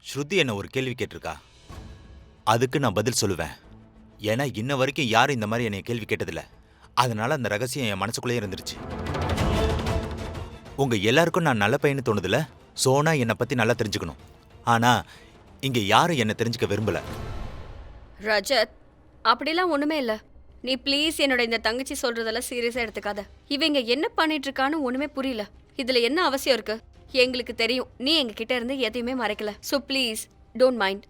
ஸ்ருதி என்ன ஒரு கேள்வி கேட்டிருக்கா, அதுக்கு நான் பதில் சொல்லுவேன். ஏன்னா இன்ன வரைக்கும் யாரும் இந்த மாதிரி என்னை கேள்வி கேட்டதில்ல. அதனால அந்த ரகசியம் என் மனசுக்குள்ளேயே இருந்துருச்சு. உங்க எல்லாருக்கும் நான் நல்ல பையன்னு தோணுதுல. சோனா என்னை பத்தி நல்லா தெரிஞ்சுக்கணும். ஆனா இங்க யாரும் என்ன தெரிஞ்சுக்க விரும்பல. ரஜத், அப்படிலாம் ஒண்ணுமே இல்ல. நீ ப்ளீஸ் என்னோட இந்த தங்கச்சி சொல்றதெல்லாம் சீரியஸா எடுத்துக்காத. இவங்க என்ன பண்ணிட்டு இருக்கான்னு ஒண்ணுமே புரியல. இதுல என்ன அவசியம் இருக்கு? எங்களுக்கு தெரியும் நீ எங்க கிட்ட இருந்து எதையுமே மறைக்கல. So please don't mind.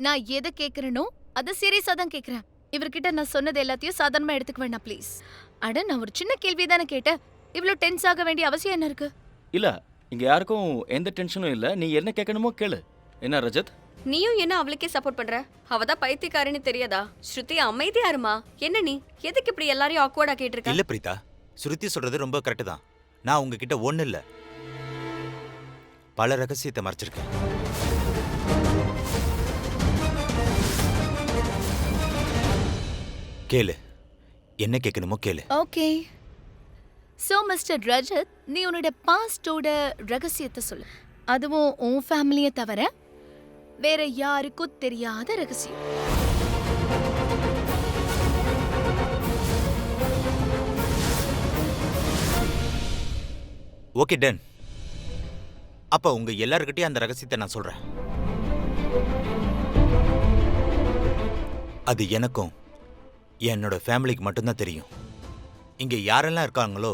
நான் எதை கேக்குறேனோ அதை சீரியஸா தான் கேக்குறேன். இவர்கிட்ட நான் சொன்னது எல்லாத்தையும் சாதாரணமா எடுத்துக்க வேண்டாம் ப்ளீஸ். அட, நான் ஒரு சின்ன கேள்வி தானே கேட்டேன். இவ்ளோ டென்ஸ் ஆக வேண்டிய அவசியம் என்ன இருக்கு? இல்ல, இங்க யாருக்கும் எந்த டென்ஷனும் இல்ல. நீ என்ன கேட்கணுமோ கேளு. என்ன ரஜத்? நீயும் என்ன அவளுக்கே சப்போர்ட் பண்ற? அவதான் பைத்தியக்காரின்னு தெரியாதா? ஸ்ருதி அமைதியா இருமா. என்ன நீ எதுக்கு இப்படி எல்லாரையும் ஆக்வர்டா கேட்டிருக்க? இல்ல பிரீதா, ஸ்ருதி சொல்றது ரொம்ப கரெக்ட் தான். நான் உங்ககிட்ட ஒண்ணு இல்ல, பல ரகசியத்தை மறைச்சிருக்கேன். கேளு, என்ன கேட்கணுமோ கேளு. ஓகே. சோ மிஸ்டர் ரஜத், நீ உன்னோட பாஸ்டோட ரகசியத்தை சொல்லு. அதுவும் உன் ஃபேமிலியை தவிர வேற யாருக்கும் தெரியாத ரகசியம். Okay done. அப்ப உங்க எல்லார்கிட்டயும் அந்த ரகசியத்தை நான் சொல்றேன். அது எனக்கும் என்னோட ஃபேமிலிக்கு மட்டும்தான் தெரியும். இங்க யாரெல்லாம் இருக்காங்களோ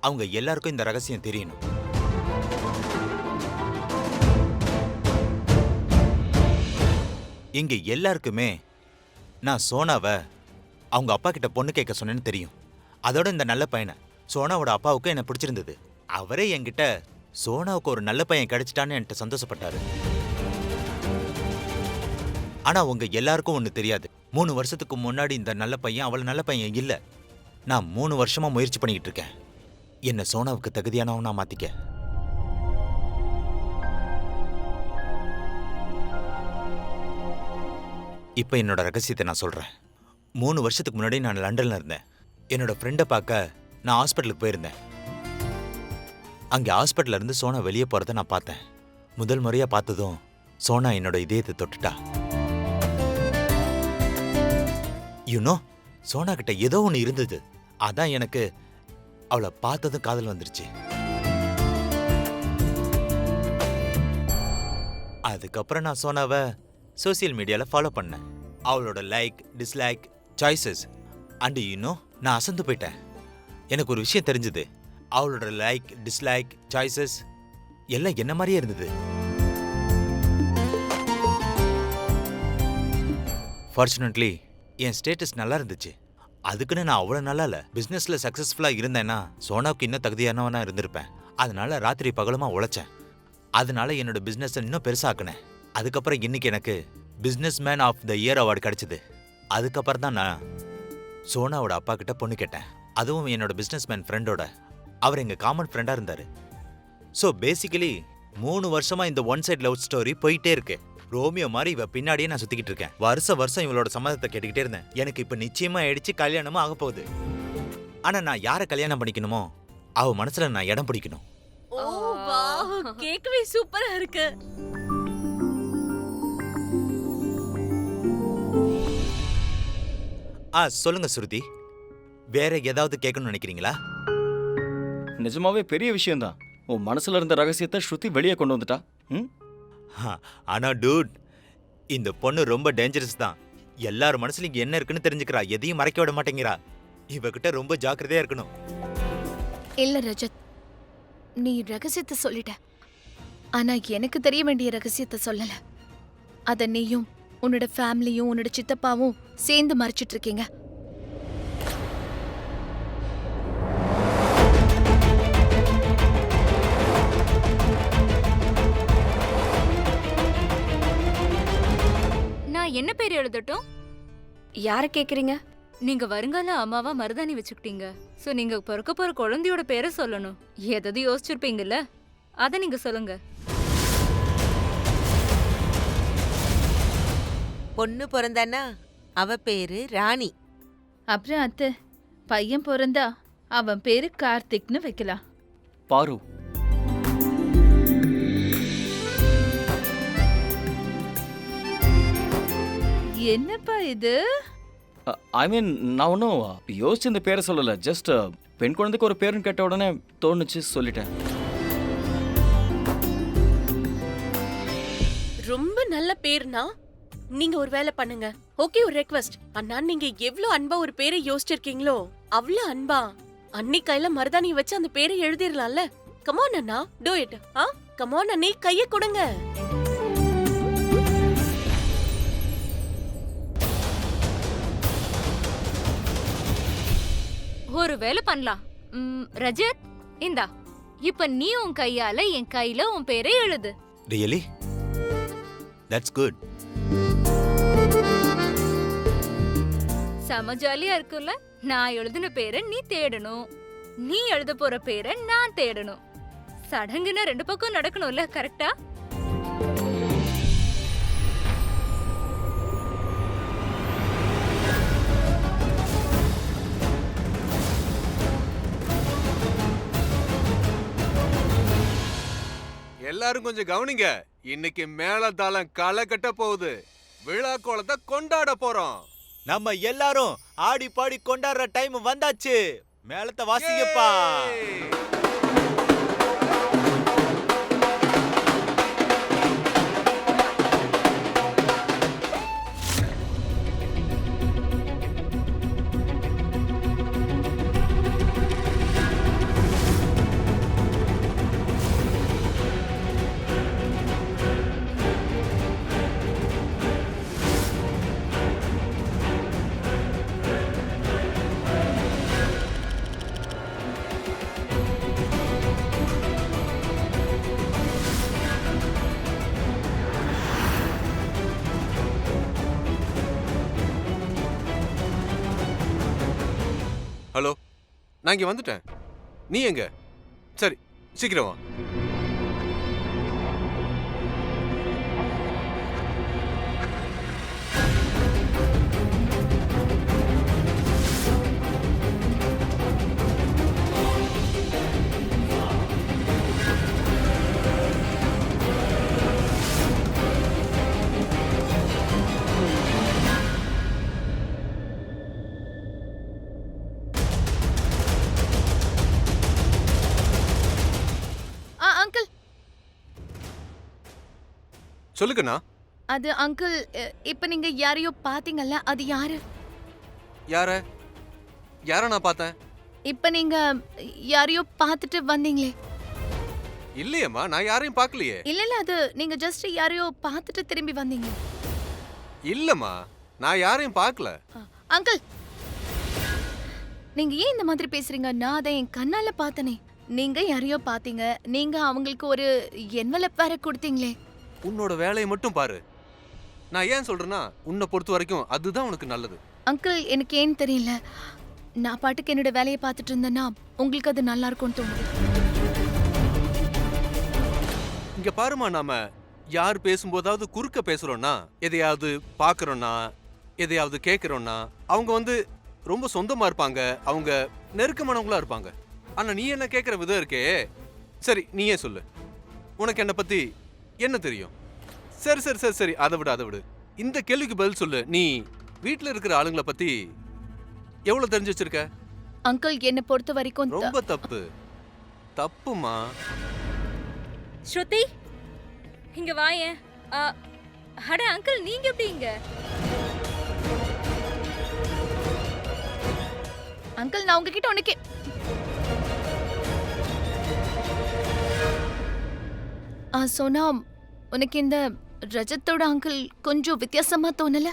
அவங்க எல்லாருக்கும் இந்த ரகசியம் தெரியணும். இங்க எல்லாருக்குமே நான் சோனாவை அவங்க அப்பா கிட்ட பொண்ணு கேட்க சொன்னேன்னு தெரியும். அதோட இந்த நல்ல பையனை சோனாவோட அப்பாவுக்கு என்ன பிடிச்சிருந்தது. அவரே என்கிட்ட சோனாவுக்கு ஒரு நல்ல பையன் கிடைச்சிட்டான்னு என்கிட்ட சந்தோஷப்பட்டாரு. ஆனா உங்க எல்லாருக்கும் ஒண்ணு தெரியாது. 3 வருஷத்துக்கு முன்னாடி இந்த நல்ல பையன் அவள் நல்ல பையன் இல்ல. நான் 3 வருஷமா முயற்சி பண்ணிக்கிட்டு இருக்கேன் என்ன சோனாவுக்கு தகுதியானவனா மாத்திக்க. இப்ப என்னோட ரகசியத்தை நான் சொல்றேன். 3 வருஷத்துக்கு முன்னாடி நான் லண்டன்ல இருந்தேன். என்னோட ஃப்ரெண்டை பார்க்க நான் ஹாஸ்பிட்டலுக்கு போயிருந்தேன். அங்கே ஹாஸ்பிட்டல்ல இருந்து சோனா வெளியே போறதை நான் பார்த்தேன். முதல் முறையா பார்த்ததும் சோனா என்னோட இதயத்தை தொட்டுட்டா. யூனோ, சோனா கிட்ட ஏதோ ஒன்று இருந்தது. அதான் எனக்கு அவளை பார்த்ததும் காதல் வந்துருச்சு. அதுக்கப்புறம் நான் சோனாவை சோசியல் மீடியால ஃபாலோ பண்ணேன். அவளோட like, dislike, choices and you know நான் அசந்து போயிட்டேன். எனக்கு ஒரு விஷயம் தெரிஞ்சது. அவளோட லைக், டிஸ்லைக், சாய்ஸஸ் எல்லாம் என்ன மாதிரியே இருந்தது. ஃபார்ச்சுனேட்லி என் ஸ்டேட்டஸ் நல்லா இருந்துச்சு. அதுக்குன்னு நான் அவ்வளோ நல்லா இல்லை. பிஸ்னஸில் சக்ஸஸ்ஃபுல்லாக இருந்தேன்னா சோனாவுக்கு இன்னும் தகுதியானவனா இருந்திருப்பேன். அதனால ராத்திரி பகலமா உழைச்சேன். அதனால என்னோட பிஸ்னஸை இன்னும் பெருசாக்குனேன். அதுக்கப்புறம் இன்னைக்கு எனக்கு business man of the year award கிடைச்சது. அதுக்கப்புறம் தான் நான் சோனாவோட அப்பா கிட்ட பொண்ணு கேட்டேன். அதுவும் என்னோட பிஸ்னஸ் மேன் ஃப்ரெண்டோட. அவர் எங்க காமன் ஃப்ரெண்டா இருந்தாரு. ஸோ பேசிக்கலி 3 வருஷமா இந்த ஒன் சைட் லவ் ஸ்டோரி போயிட்டே இருக்கு. ரோமியோ மாதிரி இவ பின்னாடியே நான் சுத்திக்கிட்டு இருக்கேன். வருஷம் இவளோட சம்மதத்தை கேட்டுக்கிட்டே இருந்தேன். எனக்கு இப்ப நிச்சயமா ஆயிடுச்சு, கல்யாணமும் ஆக போகுது. ஆனா நான் யாரை கல்யாணம் பண்ணிக்கணுமோ அவ மனசுல நான் இடம் பிடிக்கணும். ஓ வாவ், கேக்கவே சூப்பரா இருக்கு. சொல்லுங்க ஸ்ருதி, வேற ஏதாவது கேட்கணும்னு நினைக்கிறீங்களா? நிஜமாவே பெரிய விஷயம்தான். உன் மனசுல இருந்த ரகசியத்தை ஸ்ருதி வெளியே கொண்டு வந்துட்டா. ஆனா டூட், இந்த பொண்ணு ரொம்ப டேஞ்சரஸ் தான். எல்லார் மனசுல என்ன இருக்குன்னு தெரிஞ்சுக்கிறா. எதையும் மறைக்க விட மாட்டேங்கிறா. இவகிட்ட ரொம்ப ஜாக்கிரதையா இருக்கணும். இல்ல ரஜத், நீ ரகசியத்தை சொல்லிட்ட. ஆனா எனக்கு தெரிய வேண்டிய ரகசியத்தை சொல்லல. அத நீயும் உன்னோட ஃபேமிலியும் உன்னோட சித்தப்பாவும் சேர்ந்து மறைச்சிட்டு இருக்கீங்க. நான் என்ன பேர் எழுதட்டும்? யார கேக்குறீங்க? நீங்க வருங்கால அம்மாவா மருதாணி வச்சுக்கிட்டீங்க. சோ நீங்க பிறக்க போற குழந்தையோட பேரை சொல்லணும். எதாவது யோசிச்சிருப்பீங்கல்ல, அத நீங்க சொல்லுங்க. பொண்ணு பிறந்தானா அவ பேரு ராணி. அப்புறம் அத்தை, பையன் பிறந்தா அவன் பேரு கார்த்திக்னு வைக்கலாம். பாரு. என்னப்பா இது? ஐ மீன் நான் ஒன்றும் யோசிச்சு இந்த பேரை சொல்லலை. ஜஸ்ட் பெண் குழந்தைக்கு ஒரு பேருன்னு கேட்ட உடனே தோணுச்சு, சொல்லிட்டேன். ரொம்ப நல்ல பேர்னா நீங்க ஒரு வேலை பண்ணுங்க. ஓகே, ஒரு ரெக்வெஸ்ட். அண்ணா, நீங்க எவ்ளோ அன்பா ஒரு பேரை யோசிச்சிருக்கீங்களோ அவ்ளோ அன்பா அன்னி கையில மருதாணி வச்சு அந்த பேரை எழுதிரலாம்ல. கமான் அண்ணா, டூ இட். கமான் அண்ணி, கைய கொடுங்க. ஒரு வேலை பண்ணலாம். ரஜத், இந்தா, இப்ப நீ உன் கையால என் கையில உன் பேரை எழுது. ரியலி? That's good. செம ஜாலியா இருக்குல்ல? நான் எழுதின பேரை நீ தேடணும், நீ எழுத போற பேரை நான் தேடணும். சடங்குன்னா ரெண்டு பக்கம் நடக்கணும்ல, கரெக்டா? எல்லாரும் கொஞ்சம் கவனிங்க. இன்னைக்கு மேளதாளம் களை கட்ட போகுது. விழா கோலத்தை கொண்டாட போறோம். நம்ம எல்லாரும் ஆடி பாடி கொண்டாடுற டைம் வந்தாச்சு. மேளத்தை வாசிங்கப்பா. ஏய்! ஹலோ, நான் இங்க வந்துட்டேன். நீ எங்க? சரி, சீக்கிரம் வா. அங்கிள், சொல்லுங்கண்ணா. அது அங்கிள், இப்ப நீங்க யாரையோ பாத்தீங்கல்ல, அது யாரு? யார யார நான் பார்த்தேன்? இப்ப நீங்க யாரையோ பார்த்துட்டு வந்தீங்களே. இல்லையேம்மா, நான் யாரையும் பார்க்கலையே. இல்ல, அது நீங்க ஜஸ்ட் யாரையோ பார்த்துட்டு திரும்பி வந்தீங்க. இல்லம்மா, நான் யாரையும் பார்க்கல. அங்கிள், நீங்க ஏன் இந்த மாதிரி பேசுறீங்க? நான் அதை என் கண்ணால பார்த்தனே. நீங்க யாரையோ பாத்தீங்க, நீங்க அவங்களுக்கு ஒரு என்வலப் வேற கொடுத்தீங்களே. உன்னோட வேலையை மட்டும் பாரு. நான் ஏன் சொல்றேன்னா, உன்னை பொறுத்த வரைக்கும் அதுதான் உனக்கு நல்லது. அங்கிள், எனக்கு ஏன்னு தெரியல, நான் பாட்டுக்கு என்னோட வேலையை பார்த்துட்டு இருந்தேன்னா உங்களுக்கு அது நல்லா இருக்கும்னு தோணுது. இங்க பாருமா, நாம யார் பேசும்போதாவது குறுக்க பேசுறோம்னா, எதையாவது பாக்குறோம்னா, எதையாவது கேட்கறோம்னா, அவங்க ரொம்ப சொந்தமா இருப்பாங்க, அவங்க நெருக்கமானவங்களா இருப்பாங்க. ஆனா நீ என்ன கேட்கிற விதம் இருக்கே. சரி, நீயே சொல்லு, உனக்கு என்ன பத்தி என்ன தெரியும்? சரி சரி சரி சரி, அதை விடு. இந்த கேள்விக்கு பதில் சொல்லு. நீ வீட்டுல இருக்கிற ஆளுங்களை பத்தி எவ்வளவு தெரிஞ்சு வச்சிருக்க? அங்கிள், என்னை பொறுத்த வரைக்கும் ரொம்ப தப்புமா. ஸ்ருதி, இங்க வாயேன். அட அங்கிள், நீங்க எப்படி இங்க? அங்கிள், நான் உங்ககிட்ட உனக்கு சோனா, உனக்கு இந்த ரஜத்தோட அங்கிள் கொஞ்சம் வித்தியாசமா தோணல?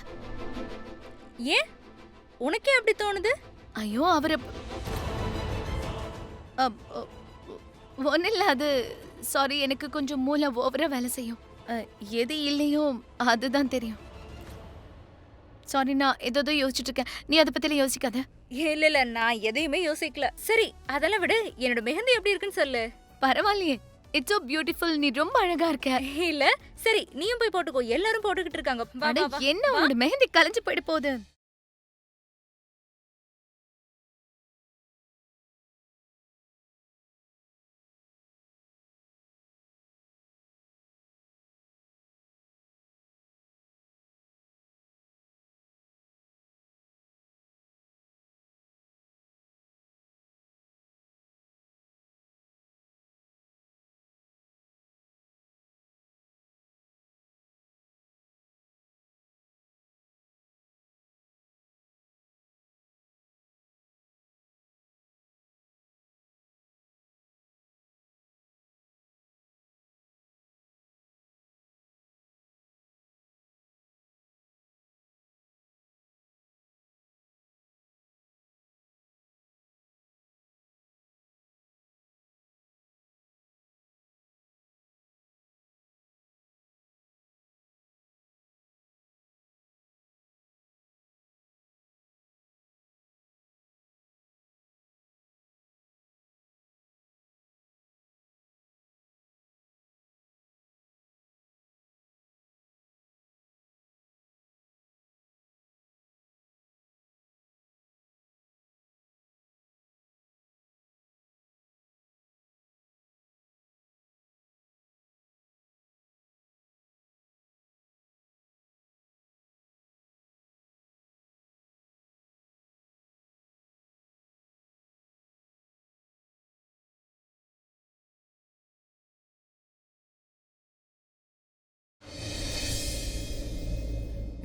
ஏன் உனக்கே அப்படி தோணுது? ஐயோ, அவரு ஒன்னில்ல, அது சாரி, எனக்கு கொஞ்சம் மூளை ஓவரா வேலை செய்யும். எது இல்லையோ அதுதான் தெரியும். சாரி, நான் ஏதோ யோசிச்சுட்டு இருக்கேன். நீ அதை பத்தில யோசிக்காத. இல்ல, நான் எதையுமே யோசிக்கல. சரி, அதெல்லாம் விடு. என்னோட மெஹந்தி எப்படி இருக்குன்னு சொல்லு. பரவாயில்லையே, இட்ஸ் சோ பியூட்டிஃபுல். நீ ரொம்ப அழகா இருக்க. இல்ல, சரி, நீயும் போய் போட்டுக்கோ. எல்லாரும் போட்டுக்கிட்டு இருக்காங்க. வா, அட, வா, வா. என்ன உன்னோட மெஹந்தி கலைஞ்சு போயிட போகுது.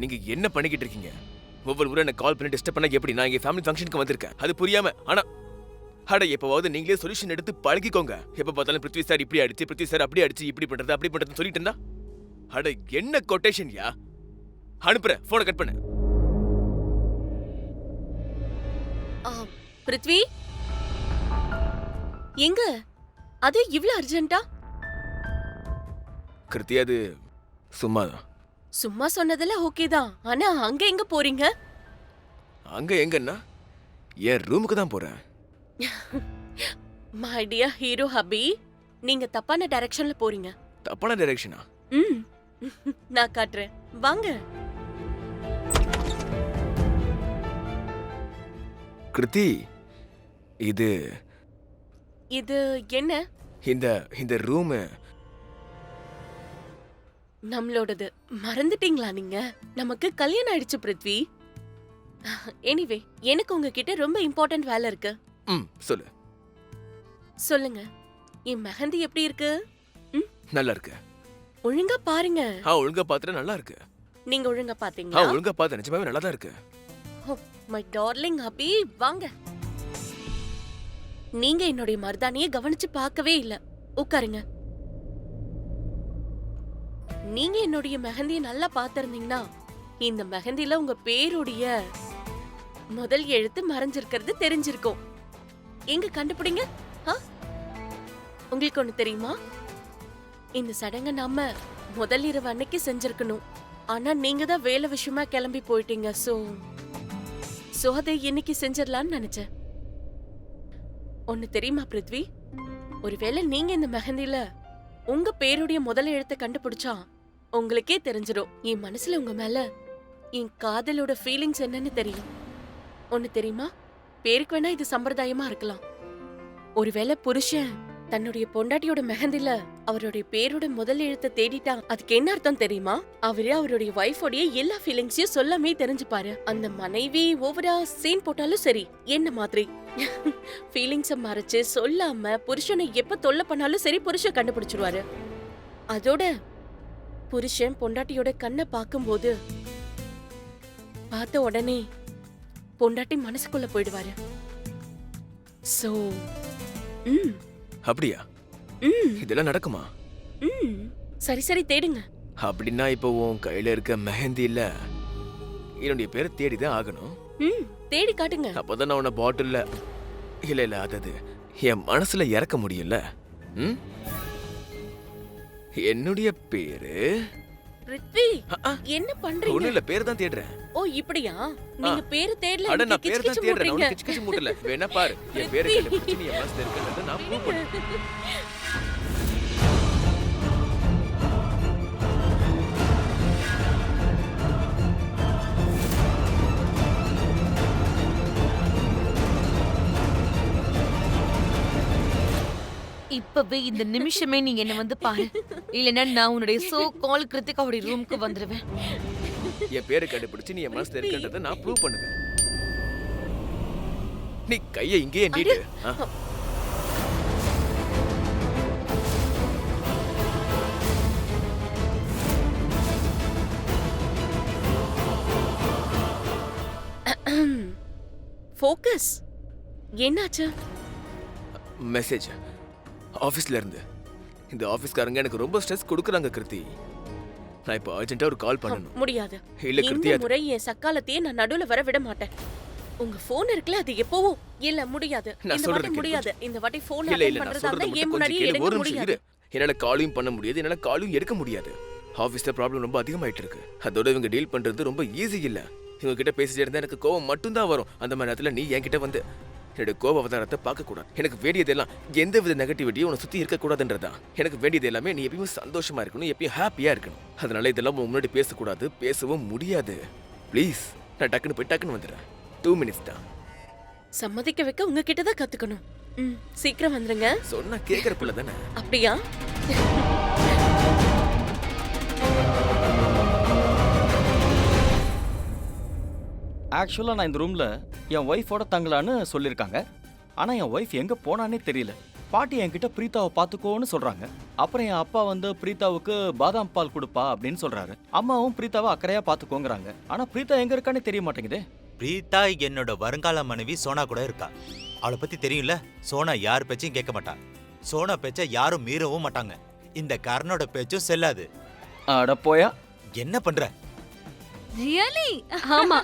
நீங்க என்ன பண்ணிக்கிட்டு இருக்கீங்க? ஒவ்வொரு முறை எனக்கு கால் பண்ணி டிஸ்டர்ப் பண்ண எப்படி? நான் இங்க ஃபேமிலி ஃபங்க்ஷனுக்கு வந்திருக்கேன். அது புரியாம ஆனா அட எப்பவாவது நீங்களே சொல்யூஷன் எடுத்து பழகிக்கோங்க. எப்ப பார்த்தாலும் பிருத்வி சார் இப்படி அடிச்சு, பிருத்வி சார் அப்படி அடிச்சு, இப்படி பண்றது அப்படி பண்றதுன்னு சொல்லிட்டு இருந்தா அட என்ன கொட்டேஷன்யா? அனுப்புறேன், போனை கட் பண்ணு. பிருத்வி எங்க? அது இவ்ளோ அர்ஜென்ட்டா? கிருத்தி அது சும்மாதான். சும்மா சொன்னதுல ஓகே தான். ஆனா அங்க எங்க போறீங்க? அங்க எங்கன்னா என் ரூமுக்கு தான் போறேன். மை டியர் ஹீரோ ஹபி, நீங்க தப்பான டைரக்ஷன்ல போறீங்க. தப்பான டைரக்ஷனா? நான் காட்டுறேன், வாங்க. கிருத்தி இது இது என்ன? இந்த இந்த ரூம் நம்மளோடது. மறந்துட்டீங்களா நீங்க? நமக்கு கல்யாணம் ஆயிடுச்சு பிருத்வி. எனிவே, எனக்கு உங்ககிட்ட ரொம்ப இம்பார்ட்டன்ட் வேலை இருக்கு. சொல்லு. சொல்லுங்க, என் மெஹந்தி எப்படி இருக்கு? நல்லா இருக்கு. ஒழுங்கா பாருங்க. ஒழுங்கா பாத்துட்டு நல்லா இருக்கு. நீங்க ஒழுங்கா பாத்தீங்களா? ஒழுங்கா பாத்து நிஜமாவே நல்லா தான் இருக்கு. மை டார்லிங் ஹபி, வாங்க. நீங்க என்னுடைய மருதாணியை கவனிச்சு பார்க்கவே இல்ல. உட்காருங்க. நீங்க என்னுடைய மெஹந்தியை நல்லா பாத்திருந்தீங்கன்னா இந்த மெஹந்தில உங்க பேருடைய முதல் எழுத்து மறைஞ்சிருக்கிறது தெரிஞ்சிருக்கும். எங்க கண்டுபிடிங்க. உங்களுக்கு ஒண்ணு தெரியுமா? இந்த சடங்கை நாம முதல் இரவு அன்னைக்கு செஞ்சிருக்கணும். ஆனா நீங்க தான் வேலை விஷயமா கிளம்பி போயிட்டீங்க. சோ அதை இன்னைக்கு செஞ்சிடலான்னு நினைச்சேன். ஒண்ணு தெரியுமா பிருத்வி? ஒருவேளை நீங்க இந்த மெஹந்தில உங்க பேருடைய முதல் எழுத்தை கண்டுபிடிச்சா உங்களுக்கே தெரிஞ்சிடும் என் மனசுல உங்க மேல என் காதலோட ஃபீலிங்ஸ் என்னன்னு தெரியும். ஒண்ணு தெரியுமா? பேருக்கு வேணா இது சம்பிரதாயமா இருக்கலாம். ஒருவேளை புருஷன் தன்னுடைய பொண்டாட்டியோட மெஹந்தில அவருடைய பேரோட முதல் எழுத்தை தேடிட்டா அதுக்கு என்ன அர்த்தம் தெரியுமா? அவரே அவருடைய வைஃபோடைய எல்லா ஃபீலிங்ஸையும் சொல்லாமே தெரிஞ்சுப்பாரு. அந்த மனைவி ஓவரா சீன் போட்டாலும் சரி, என்ன மாதிரி ஃபீலிங்ஸ மறைச்சு சொல்லாம புருஷனை எப்ப தொல்லை பண்ணாலும் சரி புருஷன் கண்டுபிடிச்சிருவாரு. அதோட புருஷன் பொண்டாட்டியோட கண்ணை பார்க்கும்போது பார்த்த உடனே பொண்டாட்டி மனசுக்குள்ள போயிடுவாரு. சோ அப்படியா? இதெல்லாம் நடக்குமா? சரி சரி தேடுங்க. அப்படின்னா இப்போ உன் கையில இருக்க மெஹந்தி இல்ல என்னுடைய பேரை தேடிதான் ஆகணும். தேடி காட்டுங்க. அப்பதான் நான் உன்னை பாட்டில்ல இல்ல அதாவது என் மனசுல இறக்க முடியல. என்னுடைய பேரு பிருத்வி. என்ன பண்றீங்க? ஒண்ணு இல்ல, பேர் தான் தேடுறேன். ஓ இப்படியா? நீங்க பேரு தேடல. அட நான் பேர் தான் தேடுறேன். நான் கிச்சு கிச்சு மூட்டல. வேணா பாரு, என் பேரை கண்டுபிடிச்சு நீ என் மனசுல இருக்கறத நான் ப்ரூவ் பண்றேன். இப்பவே இந்த நிமிஷமே நீங்க என்ன வந்து பாரு, இல்லைன்னா நான் உன்னுடைய சோ கால் கிருத்திகாவுடைய ரூமுக்கு வந்துருவேன். என் பேரை கண்டுபிடிச்சு நீ என் மனசுல இருக்கன்றத நான் ப்ரூவ் பண்ணுவேன். நீ கையை இங்கேயே நீட்டு. ஃபோக்கஸ். என்னாச்சு? மெசேஜ் ஆபீஸ்ல இருந்து. இந்த ஆபீஸ்காரங்க எனக்கு ரொம்ப ஸ்ட்ரெஸ் கொடுக்குறாங்க கிருத்தி. நான் இப்போ அர்ஜென்ட்டா ஒரு கால் பண்ணணும். முடியாது. இல்ல கிருத்தி, இந்த முறை என் சக்காலத்தையே நான் நடுவுல வர விட மாட்டேன். உங்க போன் இருக்குல, அது எப்பவும் இல்ல முடியாது. இந்த வாட்டி முடியாது. இந்த வாட்டி போன் அட்டெண்ட் பண்றதால ஏன் முன்னாடி எடுக்க முடியாது. என்னால காலையும் பண்ண முடியாது, என்னால காலையும் எடுக்க முடியாது. ஆபீஸ்ல ப்ராப்ளம் ரொம்ப அதிகமாயிட்டு இருக்கு. அதோட இவங்க டீல் பண்றது ரொம்ப ஈஸி இல்ல. இவங்க கிட்ட பேசிட்டே இருந்தா எனக்கு கோவம் மட்டும் தான் வரும். அந்த மாதிரி நேரத்துல நீ என்கிட்ட வந்து என்னோட கோப அவதாரத்தை பார்க்க கூடாது. எனக்கு வேண்டியதெல்லாம் எந்த வித நெகட்டிவிட்டியும் உன்னை சுத்தி இருக்க கூடாதுன்றதா. எனக்கு வேண்டியது எல்லாமே நீ எப்பயும் சந்தோஷமா இருக்கணும், எப்பயும் ஹாப்பியா இருக்கணும். அதனால இதெல்லாம் முன்னாடி பேசக்கூடாது, பேசவும் முடியாது. ப்ளீஸ், நான் டக்குன்னு போய் டக்குன்னு வந்துடுறேன். 2 minutes தான். சம்மதிக்க வைக்க உங்ககிட்ட தான் கத்துக்கணும். சீக்கிரம் வந்துருங்க. சொன்னா கேக்குற புள்ள தானே. அப்படியா? ஆக்சுவலாக நான் இந்த ரூமில் என் ஒய்ஃபோட தங்கலான்னு சொல்லியிருக்காங்க. ஆனால் என் ஒய்ஃப் எங்கே போனானே தெரியல. பாட்டி என்கிட்ட பிரீத்தாவை பார்த்துக்கோன்னு சொல்றாங்க. அப்புறம் என் அப்பா வந்து பிரீத்தாவுக்கு பாதாம் பால் கொடுப்பா அப்படின்னு சொல்றாரு. அம்மாவும் பிரீத்தாவை அக்கறையா பார்த்துக்கோங்கிறாங்க. ஆனா பிரீத்தா எங்க இருக்கான்னு தெரிய மாட்டேங்குதே. பிரீத்தா என்னோட வருங்கால மனைவி சோனா கூட இருக்கா. அவளை பத்தி தெரியும்ல. சோனா யார் பேச்சையும் கேட்க மாட்டா. சோனா பேச்சை யாரும் மீறவும் மாட்டாங்க. இந்த கர்ணோட பேச்சும் செல்லாது. அட போயா. என்ன பண்ற? ரியலி? ஆமா.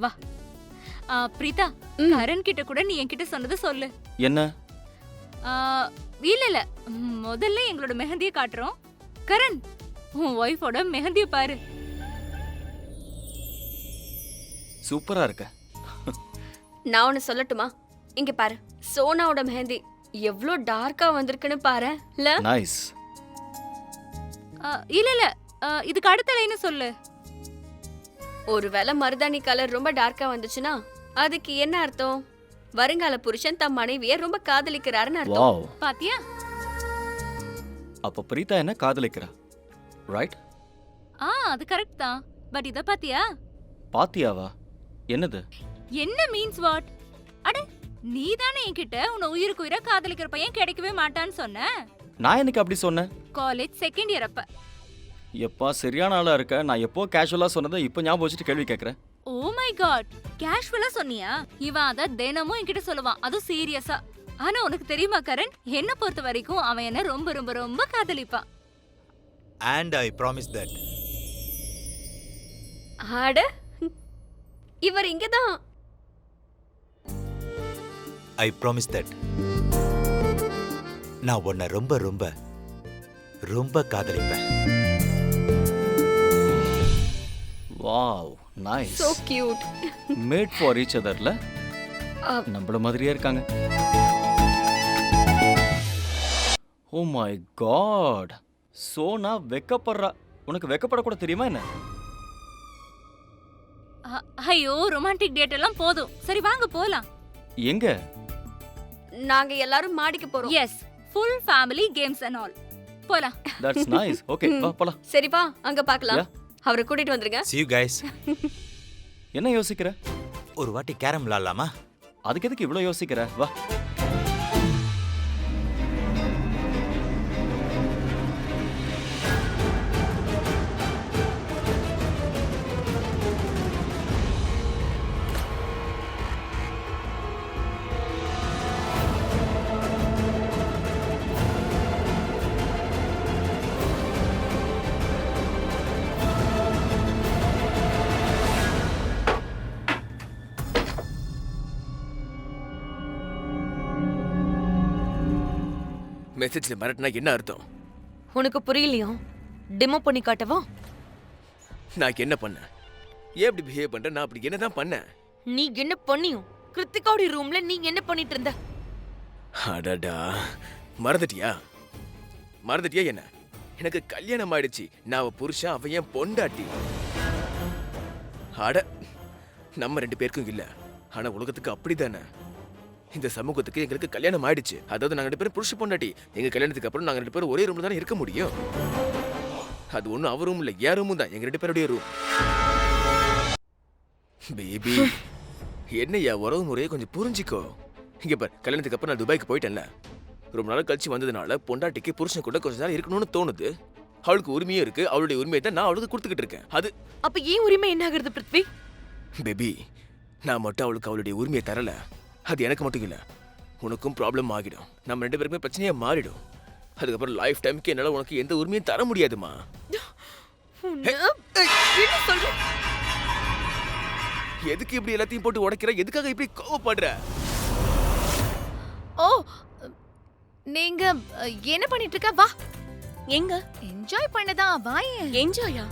வா. பிரீதா, கரண் கிட்ட கூட நீ என்கிட்ட சொன்னதை சொல்லு. என்ன? இல்ல முதல்ல எங்களோட மெஹந்தியை காட்டுறோம். கரண், உன் ஒய்ஃபோட மெஹந்தியை பாரு. சூப்பரா இருக்க. நான் ஒன்னு சொல்லட்டுமா? இங்க பாரு, சோனாவோட மெஹந்தி எவ்ளோ டார்க்கா வந்திருக்குன்னு பாரு. நைஸ். இல்ல இதுக்கு அடுத்த லைன் சொல்லு. ஒருவேளை மருதாணி கலர் ரொம்ப டார்க்கா வந்துச்சுன்னா அதுக்கு என்ன அர்த்தம்? வருங்கால புருஷன் தம் மனைவியை ரொம்ப காதலிக்கிறாருன்னு அர்த்தம். வாவ். பாத்தியா? அப்ப பிரீத்தா என்ன காதலிக்கிறா, ரைட்? அது கரெக்ட் தான். பட் இத பாத்தியா? பாத்தியாவா? என்னது? என்ன மீன்ஸ் வாட்? அட, நீ தானே என்கிட்ட உன்னை உயிருக்கு உயிரா காதலிக்கிற பையன் கிடைக்கவே மாட்டான்னு சொன்ன. நான் எனக்கு அப்படி சொன்னேன்? காலேஜ் செகண்ட் இயர் அப்ப. எப்பா சரியான ஆளா இருக்க. நான் எப்போ கேஷுவலா சொன்னதை இப்போ ஞாபகம் வச்சுட்டு கேள்வி கேட்கறேன். ஓ மை காட், கேஷுவலா சொன்னியா? இவன் அத தினமும் என்கிட்ட சொல்லுவான், அதுவும் சீரியஸா. ஆனா உனக்கு தெரியுமா கரண், என்ன பொறுத்த வரைக்கும் அவன் என்ன ரொம்ப ரொம்ப ரொம்ப காதலிப்பான். And I promise that. அட, இவர் இங்கதான். I promise that. நான் உன்னை ரொம்ப ரொம்ப ரொம்ப காதலிப்பேன். Wow, nice. So cute. Made for each அதர்ல. நம்மள மாதிரியே இருக்காங்க. ஓ மை காட், சோனா வெக்கப்படுறா. உனக்கு வெக்கப்பட கூட தெரியுமா என்ன? ஐயோ, ரொமான்டிக் டேட் எல்லாம் போதும். சரி வாங்க போலாம். எங்க? நாங்க எல்லாரும் மாடிக்கு போறோம். Yes, full family games and all. போலாம். That's nice. ஓகே, வா போலாம். சரி வா, அங்க பார்க்கலாம். அவரை கூட்டிட்டு வந்துருங்க. See you guys. என்ன யோசிக்கிற? ஒரு வாட்டி கேரம் விளையாடலாமா? அதுக்கு எதுக்கு இவ்வளவு யோசிக்கிற? வா. மெசேஜ்ல மிரட்டினா என்ன அர்த்தம்? உனக்கு புரியலையா? டெமோ பண்ணி காட்டவா? நான் என்ன பண்ணேன்? ஏன் இப்படி பிஹேவ் பண்ற? நான் அப்படி என்னதான் பண்ணேன்? நீ என்ன பண்ணியும்? கிருத்திகாவுடைய ரூம்ல நீ என்ன பண்ணிட்டு இருந்த? அடடா, மறந்துட்டியா? மறந்துட்டியா என்ன? எனக்கு கல்யாணம் ஆயிடுச்சு. நான் அவ புருஷன், அவ என் பொண்டாட்டி. அட, நம்ம 2 பேருக்கும் இல்ல, ஆனா உலகத்துக்கு அப்படித்தானே. இந்த சமூகத்துக்கு எங்களுக்கு கல்யாணம் ஆயிடுச்சு. அதாவது நாங்க 2 பேரும் புருஷ பொண்டாட்டி. எங்க கல்யாணத்துக்கு அப்புறம் நாங்க 2 பேரும் ஒரே ரூம்ல தானே இருக்க முடியும். அது ஒண்ணும் அவ ரூம் இல்ல, என் ரூமும் தான். எங்க 2 பேருடைய ரூம். பேபி, என்னையா உறவு முறையை கொஞ்சம் புரிஞ்சிக்கோ. இங்க பார், கல்யாணத்துக்கு அப்புறம் நான் துபாய்க்கு போயிட்டேன்ல. ரொம்ப நாள் கழிச்சு வந்ததுனால பொண்டாட்டிக்கு புருஷன் கூட கொஞ்ச நாள் இருக்கணும்னு தோணுது. அவளுக்கு உரிமையும் இருக்கு. அவளுடைய உரிமையை தான் நான் அவளுக்கு கொடுத்துக்கிட்டு இருக்கேன். அது அப்ப ஏன் உரிமை என்ன ஆகுறது பிருத்வி? பேபி, நான் மட்டும் அவளுக்கு அவளுடைய உரிமையை தரல. அது எனக்கு மட்டும் இல்ல, உனக்கும் ப்ராப்ளம் ஆகிடும். நம்ம 2 பேருக்குமே பிரச்சனையா மாறிடும். அதுக்கப்புறம் லைஃப் டைமுக்கு என்னால உனக்கு எந்த உரிமையும் தர முடியாதுமா. எதுக்கு இப்படி எல்லாத்தையும் போட்டு உடைக்கிற? எதுக்காக இப்படி கோவப்படுற? ஓ, நீங்க என்ன பண்ணிட்டு இருக்க? வா. எங்க என்ஜாய் பண்ணதான். வாயே. என்ஜாயா?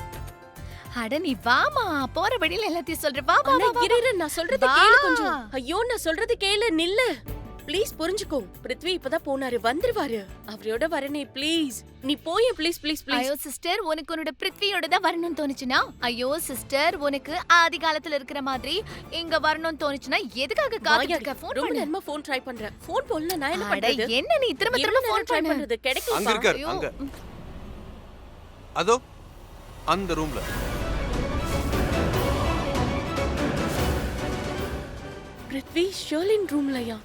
அட நீ வாமா, போற வழியில எல்லாத்தையும் சொல்ற. வா வா அண்ணா, வா. இரு, நான் சொல்றது வா. கேளு கொஞ்சம். ஐயோ, நான் சொல்றது கேளு, நில்லு ப்ளீஸ். புரிஞ்சுக்கோ, பிருத்வி இப்பதான் போனாரு, வந்துருவாரு. அவரோட வரனே ப்ளீஸ். நீ போய் ப்ளீஸ் ப்ளீஸ் ப்ளீஸ். ஐயோ சிஸ்டர், உனக்கு உன்னோட பிருத்வியோட தான் வரணும்னு தோணுச்சுனா? ஐயோ சிஸ்டர், உனக்கு ஆதி காலத்துல இருக்கிற மாதிரி இங்க வரணும்னு தோணுச்சுனா எதுக்காக காத்துட்டு இருக்க? ஃபோன் ரொம்ப பண்ணு. நேரமா ஃபோன் ட்ரை பண்றேன். ஃபோன் போடல, நான் என்ன அட பண்றது? என்ன நீ திரும்ப திரும்ப ஃபோன் ட்ரை பண்ணு. பண்றது கிடைக்கும். அங்க இருக்கார், அங்க. அதோ அந்த ரூம்ல. பிருத்வி ஷர்லின் ரூம்லயா?